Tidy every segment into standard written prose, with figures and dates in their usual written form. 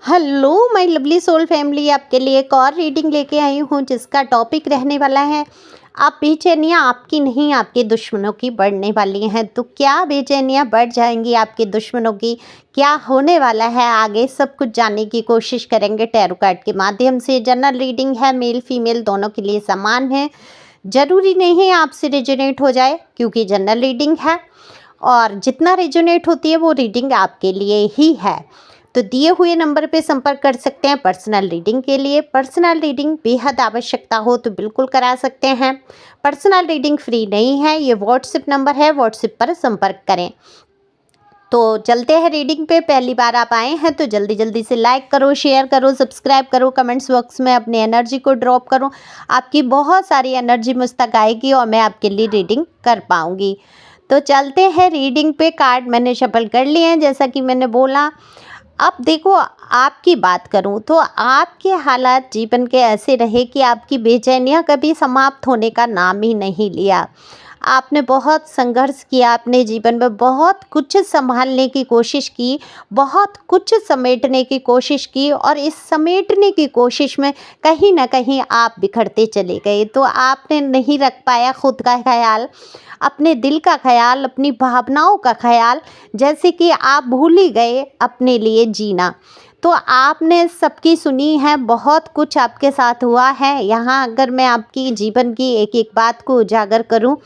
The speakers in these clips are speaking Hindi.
Hello my lovely soul family, आपके लिए एक और रीडिंग लेके आई हूँ जिसका टॉपिक रहने वाला है आप बेचैनियाँ आपकी नहीं आपके दुश्मनों की बढ़ने वाली हैं। तो क्या बेचैनियाँ बढ़ जाएंगी आपके दुश्मनों की, क्या होने वाला है आगे, सब कुछ जानने की कोशिश करेंगे टैरो कार्ड के माध्यम से। जनरल रीडिंग है, मेल फीमेल दोनों के लिए समान है, ज़रूरी नहीं है आपसे रेजोनेट हो जाए क्योंकि जनरल रीडिंग है और जितना रेजोनेट होती है वो रीडिंग आपके लिए ही है। तो दिए हुए नंबर पे संपर्क कर सकते हैं पर्सनल रीडिंग के लिए। पर्सनल रीडिंग बेहद आवश्यकता हो तो बिल्कुल करा सकते हैं। पर्सनल रीडिंग फ्री नहीं है, ये व्हाट्सएप नंबर है, व्हाट्सएप पर संपर्क करें। तो चलते हैं रीडिंग पे। पहली बार आप आए हैं तो जल्दी जल्दी से लाइक करो, शेयर करो, सब्सक्राइब करो, कमेंट्स बॉक्स में अपनी एनर्जी को ड्रॉप करो। आपकी बहुत सारी एनर्जी मुझ तक आएगी और मैं आपके लिए रीडिंग कर पाऊँगी। तो चलते हैं रीडिंग पे। कार्ड मैंने शफल कर लिए हैं जैसा कि मैंने बोला। अब देखो, आपकी बात करूं तो आपके हालात जीवन के ऐसे रहे कि आपकी बेचैनियां कभी समाप्त होने का नाम ही नहीं लिया। आपने बहुत संघर्ष किया, अपने जीवन में बहुत कुछ संभालने की कोशिश की, बहुत कुछ समेटने की कोशिश की और इस समेटने की कोशिश में कहीं ना कहीं आप बिखरते चले गए। तो आपने नहीं रख पाया खुद का ख्याल, अपने दिल का ख्याल, अपनी भावनाओं का ख्याल, जैसे कि आप भूल ही गए अपने लिए जीना। तो आपने सबकी सुनी है, बहुत कुछ आपके साथ हुआ है। यहाँ अगर मैं आपकी जीवन की एक एक बात को उजागर करूँ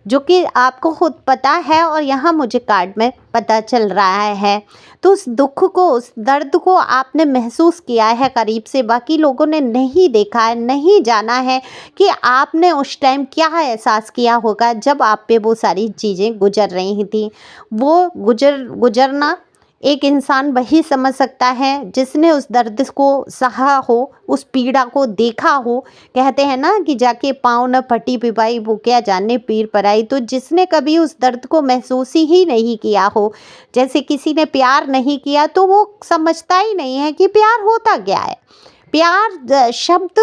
जो कि आपको खुद पता है और यहाँ मुझे कार्ड में पता चल रहा है, तो उस दुख को, उस दर्द को आपने महसूस किया है करीब से। बाकी लोगों ने नहीं देखा है, नहीं जाना है कि आपने उस टाइम क्या एहसास किया होगा जब आप पे वो सारी चीज़ें गुजर रही थी। वो गुजरना एक इंसान वही समझ सकता है जिसने उस दर्द को सहा हो, उस पीड़ा को देखा हो। कहते हैं ना कि जाके पाँव न फटी पिपाई वो क्या जाने पीर पराई। तो जिसने कभी उस दर्द को महसूस ही नहीं किया हो, जैसे किसी ने प्यार नहीं किया तो वो समझता ही नहीं है कि प्यार होता क्या है। प्यार शब्द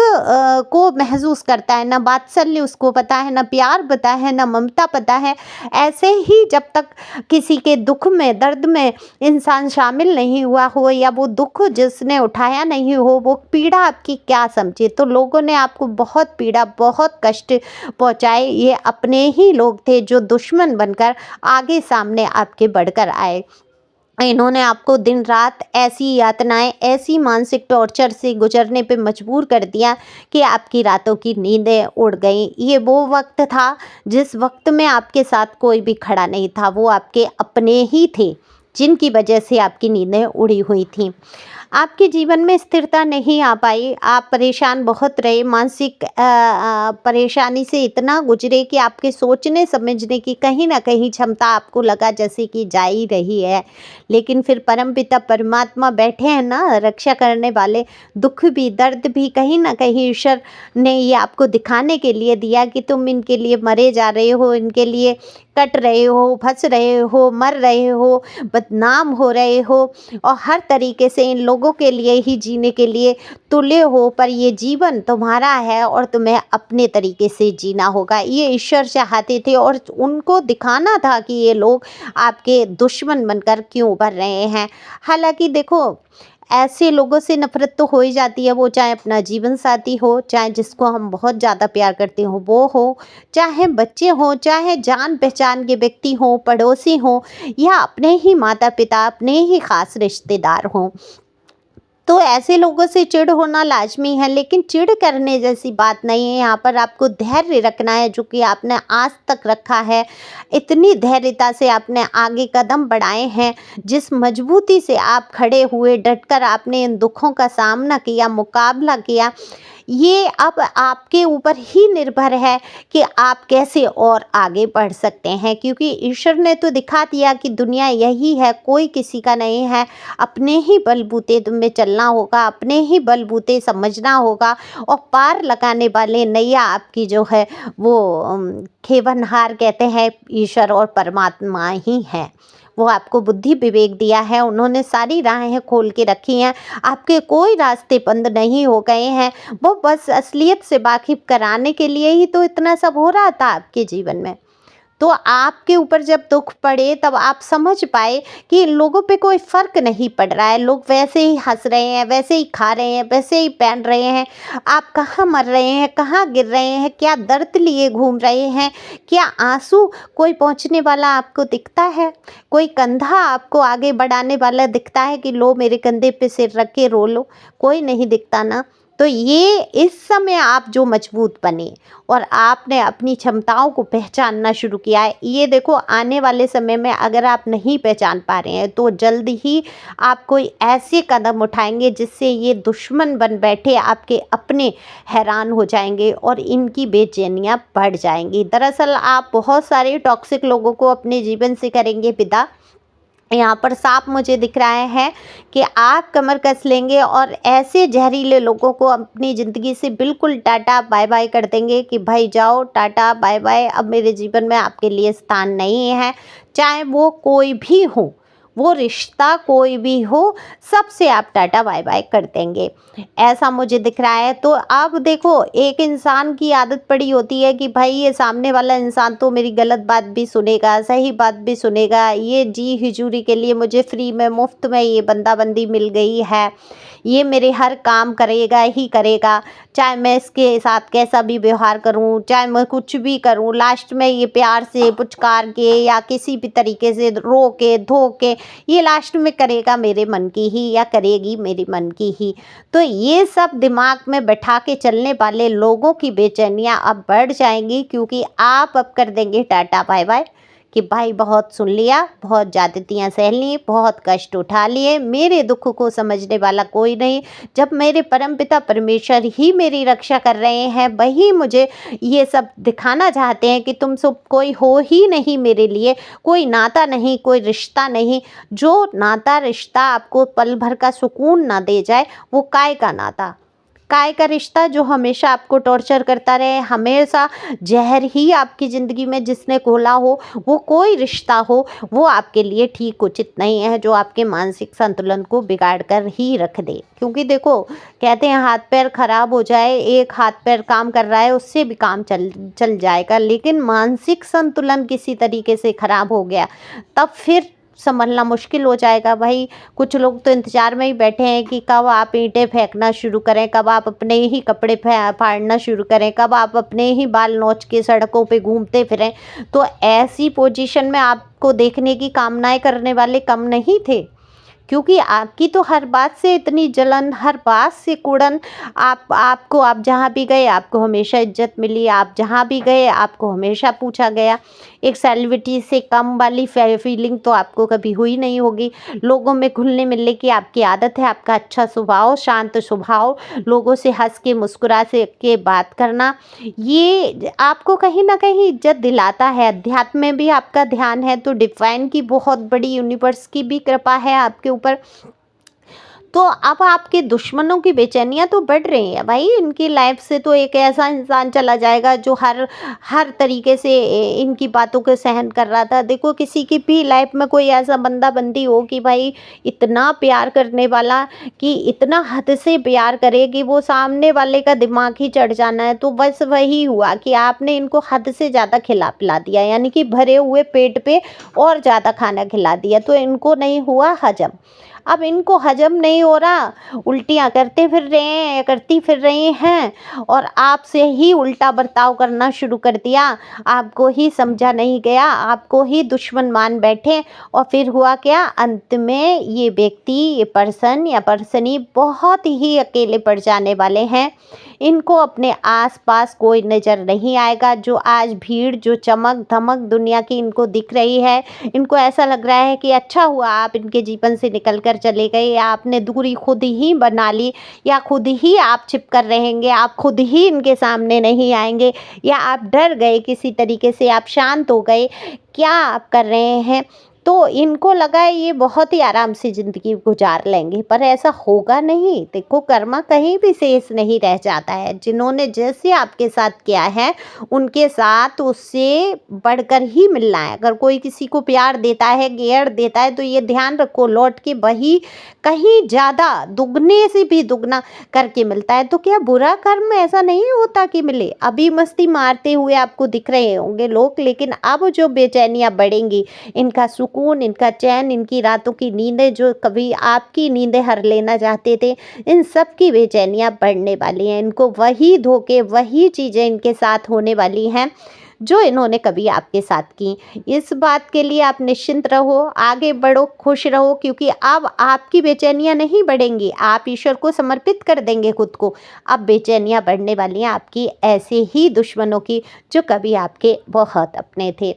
को महसूस करता है, ना वात्सल्य उसको पता है, ना प्यार पता है, ना ममता पता है। ऐसे ही जब तक किसी के दुख में, दर्द में इंसान शामिल नहीं हुआ हो या वो दुख जिसने उठाया नहीं हो, वो पीड़ा आपकी क्या समझे। तो लोगों ने आपको बहुत पीड़ा, बहुत कष्ट पहुँचाए। ये अपने ही लोग थे जो दुश्मन बनकर आगे सामने आपके बढ़कर आए। इन्होंने आपको दिन रात ऐसी यातनाएं, ऐसी मानसिक टॉर्चर से गुजरने पे मजबूर कर दिया कि आपकी रातों की नींदें उड़ गईं। ये वो वक्त था जिस वक्त में आपके साथ कोई भी खड़ा नहीं था, वो आपके अपने ही थे जिनकी वजह से आपकी नींदें उड़ी हुई थीं। आपके जीवन में स्थिरता नहीं आ पाई, आप परेशान बहुत रहे, मानसिक परेशानी से इतना गुजरे कि आपके सोचने समझने की कहीं ना कहीं क्षमता आपको लगा जैसे कि जा ही रही है। लेकिन फिर परमपिता परमात्मा बैठे हैं ना रक्षा करने वाले, दुख भी दर्द भी कहीं ना कहीं ईश्वर ने ये आपको दिखाने के लिए दिया कि तुम इनके लिए मरे जा रहे हो, इनके लिए कट रहे हो, फंस रहे हो, मर रहे हो, बदनाम हो रहे हो और हर तरीके से इन लोगों के लिए ही जीने के लिए तुले हो। पर ये जीवन तुम्हारा है और तुम्हें अपने तरीके से जीना होगा, ये ईश्वर चाहते थे और उनको दिखाना था कि ये लोग आपके दुश्मन बनकर क्यों उभर रहे हैं। हालांकि देखो, ऐसे लोगों से नफरत तो हो ही जाती है, वो चाहे अपना जीवन साथी हो, चाहे जिसको हम बहुत ज़्यादा प्यार करते हो वो हो, चाहे बच्चे हो, चाहे जान पहचान के व्यक्ति हों, पड़ोसी हों या अपने ही माता पिता, अपने ही खास रिश्तेदार हों। तो ऐसे लोगों से चिढ़ होना लाजमी है, लेकिन चिढ़ करने जैसी बात नहीं है। यहाँ पर आपको धैर्य रखना है जो कि आपने आज तक रखा है। इतनी धैर्यता से आपने आगे कदम बढ़ाए हैं, जिस मजबूती से आप खड़े हुए, डटकर आपने इन दुखों का सामना किया, मुकाबला किया, ये अब आपके ऊपर ही निर्भर है कि आप कैसे और आगे बढ़ सकते हैं। क्योंकि ईश्वर ने तो दिखा दिया कि दुनिया यही है, कोई किसी का नहीं है। अपने ही बलबूते तुम्हें चलना होगा, अपने ही बलबूते समझना होगा और पार लगाने वाले नैया आपकी जो है वो खेवनहार कहते हैं ईश्वर और परमात्मा ही हैं। वो आपको बुद्धि विवेक दिया है, उन्होंने सारी राहें खोल के रखी हैं, आपके कोई रास्ते बंद नहीं हो गए हैं। वो बस असलियत से वाकिफ कराने के लिए ही तो इतना सब हो रहा था आपके जीवन में। तो आपके ऊपर जब दुख पड़े तब आप समझ पाए कि इन लोगों पे कोई फ़र्क नहीं पड़ रहा है, लोग वैसे ही हंस रहे हैं, वैसे ही खा रहे हैं, वैसे ही पहन रहे हैं। आप कहाँ मर रहे हैं, कहाँ गिर रहे हैं, क्या दर्द लिए घूम रहे हैं, क्या आंसू कोई पहुँचने वाला आपको दिखता है, कोई कंधा आपको आगे बढ़ाने वाला दिखता है कि लो मेरे कंधे पे सिर रख के रो लो, कोई नहीं दिखता ना। तो ये इस समय आप जो मजबूत बने और आपने अपनी क्षमताओं को पहचानना शुरू किया है, ये देखो आने वाले समय में अगर आप नहीं पहचान पा रहे हैं तो जल्द ही आप कोई ऐसे कदम उठाएंगे जिससे ये दुश्मन बन बैठे आपके अपने हैरान हो जाएंगे और इनकी बेचैनियाँ बढ़ जाएंगी। दरअसल आप बहुत सारे टॉक्सिक लोगों को अपने जीवन से करेंगे विदा। यहाँ पर साफ मुझे दिख रहा है कि आप कमर कस लेंगे और ऐसे जहरीले लोगों को अपनी ज़िंदगी से बिल्कुल टाटा बाय बाय कर देंगे कि भाई जाओ टाटा बाय बाय, अब मेरे जीवन में आपके लिए स्थान नहीं है। चाहे वो कोई भी हो, वो रिश्ता कोई भी हो, सबसे आप टाटा बाय बाय कर देंगे, ऐसा मुझे दिख रहा है। तो अब देखो एक इंसान की आदत पड़ी होती है कि भाई ये सामने वाला इंसान तो मेरी गलत बात भी सुनेगा, सही बात भी सुनेगा, ये जी हुजूरी के लिए मुझे फ्री में मुफ्त में ये बंदी मिल गई है, ये मेरे हर काम करेगा ही करेगा, चाहे मैं इसके साथ कैसा भी व्यवहार करूं, चाहे मैं कुछ भी करूं, लास्ट में ये प्यार से पुचकार के या किसी भी तरीके से रो के धो के ये लास्ट में करेगा मेरे मन की ही या करेगी मेरे मन की ही। तो ये सब दिमाग में बैठा के चलने वाले लोगों की बेचैनियाँ अब बढ़ जाएंगी, क्योंकि आप अब कर देंगे टाटा बाय बाय कि भाई बहुत सुन लिया, बहुत ज्यादतियाँ सह ली, बहुत कष्ट उठा लिए, मेरे दुख को समझने वाला कोई नहीं। जब मेरे परमपिता परमेश्वर ही मेरी रक्षा कर रहे हैं, वही मुझे ये सब दिखाना चाहते हैं कि तुम सब कोई हो ही नहीं मेरे लिए, कोई नाता नहीं, कोई रिश्ता नहीं। जो नाता रिश्ता आपको पल भर का सुकून ना दे जाए वो काय का नाता, काय का रिश्ता जो हमेशा आपको टॉर्चर करता रहे, हमेशा जहर ही आपकी ज़िंदगी में जिसने घोला हो, वो कोई रिश्ता हो वो आपके लिए ठीक उचित नहीं है, जो आपके मानसिक संतुलन को बिगाड़ कर ही रख दे। क्योंकि देखो कहते हैं हाथ पैर खराब हो जाए, एक हाथ पैर काम कर रहा है उससे भी काम चल जाएगा, लेकिन मानसिक संतुलन किसी तरीके से खराब हो गया तब फिर संभलना मुश्किल हो जाएगा भाई। कुछ लोग तो इंतज़ार में ही बैठे हैं कि कब आप ईंटें फेंकना शुरू करें, कब आप अपने ही कपड़े फाड़ना शुरू करें, कब आप अपने ही बाल नोच के सड़कों पे घूमते फिरें। तो ऐसी पोजीशन में आपको देखने की कामनाएं करने वाले कम नहीं थे, क्योंकि आपकी तो हर बात से इतनी जलन, हर बात से कुड़न, आप जहाँ भी गए आपको हमेशा इज्जत मिली, आप जहाँ भी गए आपको हमेशा पूछा गया। एक सेलिब्रिटी से कम वाली फीलिंग तो आपको कभी हुई नहीं होगी। लोगों में घुलने मिलने की आपकी आदत है, आपका अच्छा स्वभाव, शांत स्वभाव, लोगों से हंस के मुस्कुरा से के बात करना, ये आपको कहीं ना कहीं इज्जत दिलाता है। अध्यात्म में भी आपका ध्यान है तो डिवाइन की बहुत बड़ी यूनिवर्स की भी कृपा है आपके ऊपर। तो अब आपके दुश्मनों की बेचैनियाँ तो बढ़ रही हैं भाई, इनकी लाइफ से तो एक ऐसा इंसान चला जाएगा जो हर तरीके से इनकी बातों को सहन कर रहा था। देखो किसी की भी लाइफ में कोई ऐसा बंदा बंदी हो कि भाई इतना प्यार करने वाला कि इतना हद से प्यार करे कि वो सामने वाले का दिमाग ही चढ़ जाना है, तो बस वही हुआ कि आपने इनको हद से ज़्यादा खिला पिला दिया, यानी कि भरे हुए पेट पे और ज़्यादा खाना खिला दिया, तो इनको नहीं हुआ हजम। अब इनको हजम नहीं हो रहा, उल्टियाँ करते फिर रहे हैं, करती फिर रही हैं और आपसे ही उल्टा बर्ताव करना शुरू कर दिया। आपको ही समझा नहीं गया, आपको ही दुश्मन मान बैठे और फिर हुआ क्या, अंत में ये व्यक्ति, ये पर्सन या पर्सनी बहुत ही अकेले पड़ जाने वाले हैं। इनको अपने आसपास कोई नज़र नहीं आएगा। जो आज भीड़, जो चमक धमक दुनिया की इनको दिख रही है, इनको ऐसा लग रहा है कि अच्छा हुआ आप इनके जीवन से निकल कर चले गए, या आपने दूरी खुद ही बना ली, या खुद ही आप छिप कर रहेंगे, आप खुद ही इनके सामने नहीं आएंगे, या आप डर गए किसी तरीके से, आप शांत हो गए, क्या आप कर रहे हैं। तो तो इनको लगा है ये बहुत ही आराम से ज़िंदगी गुजार लेंगे, पर ऐसा होगा नहीं। देखो, कर्मा कहीं भी शेष नहीं रह जाता है। जिन्होंने जैसे आपके साथ किया है, उनके साथ उससे बढ़कर ही मिलना है। अगर कोई किसी को प्यार देता है, केयर देता है, तो ये ध्यान रखो, लौट के वही कहीं ज़्यादा दुगने से भी दुगना करके मिलता है। तो क्या बुरा कर्म ऐसा नहीं होता कि मिले? अभी मस्ती मारते हुए आपको दिख रहे होंगे लोग, लेकिन अब जो बेचैनियाँ बढ़ेंगी, इनका सुकून, इनका चैन, इनकी रातों की नींदें जो कभी आपकी नींदें हर लेना चाहते थे, इन सब की बेचैनियाँ बढ़ने वाली हैं। इनको वही धोखे, वही चीज़ें इनके साथ होने वाली हैं जो इन्होंने कभी आपके साथ की। इस बात के लिए आप निश्चिंत रहो, आगे बढ़ो, खुश रहो, क्योंकि अब आपकी बेचैनियाँ नहीं बढ़ेंगी। आप ईश्वर को समर्पित कर देंगे खुद को। अब बेचैनियाँ बढ़ने वाली हैं आपकी ऐसे ही दुश्मनों की जो कभी आपके बहुत अपने थे।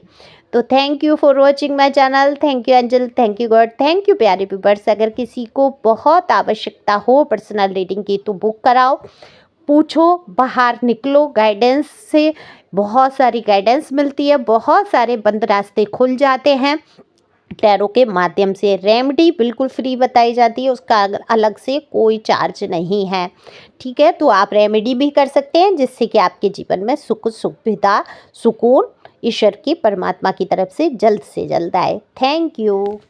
तो thank you for watching my channel. Thank you angel, thank you God, thank you प्यारे व्यूअर्स। अगर किसी को बहुत आवश्यकता हो पर्सनल रीडिंग की तो बुक कराओ, पूछो, बाहर निकलो। गाइडेंस से बहुत सारी गाइडेंस मिलती है, बहुत सारे बंद रास्ते खुल जाते हैं। टैरो के माध्यम से रेमेडी बिल्कुल फ्री बताई जाती है, उसका अलग से कोई चार्ज नहीं है। ठीक है, तो आप रेमेडी भी कर सकते हैं जिससे कि आपके जीवन में सुख, सुविधा, सुकून ईश्वर की, परमात्मा की तरफ से जल्द आए। Thank you.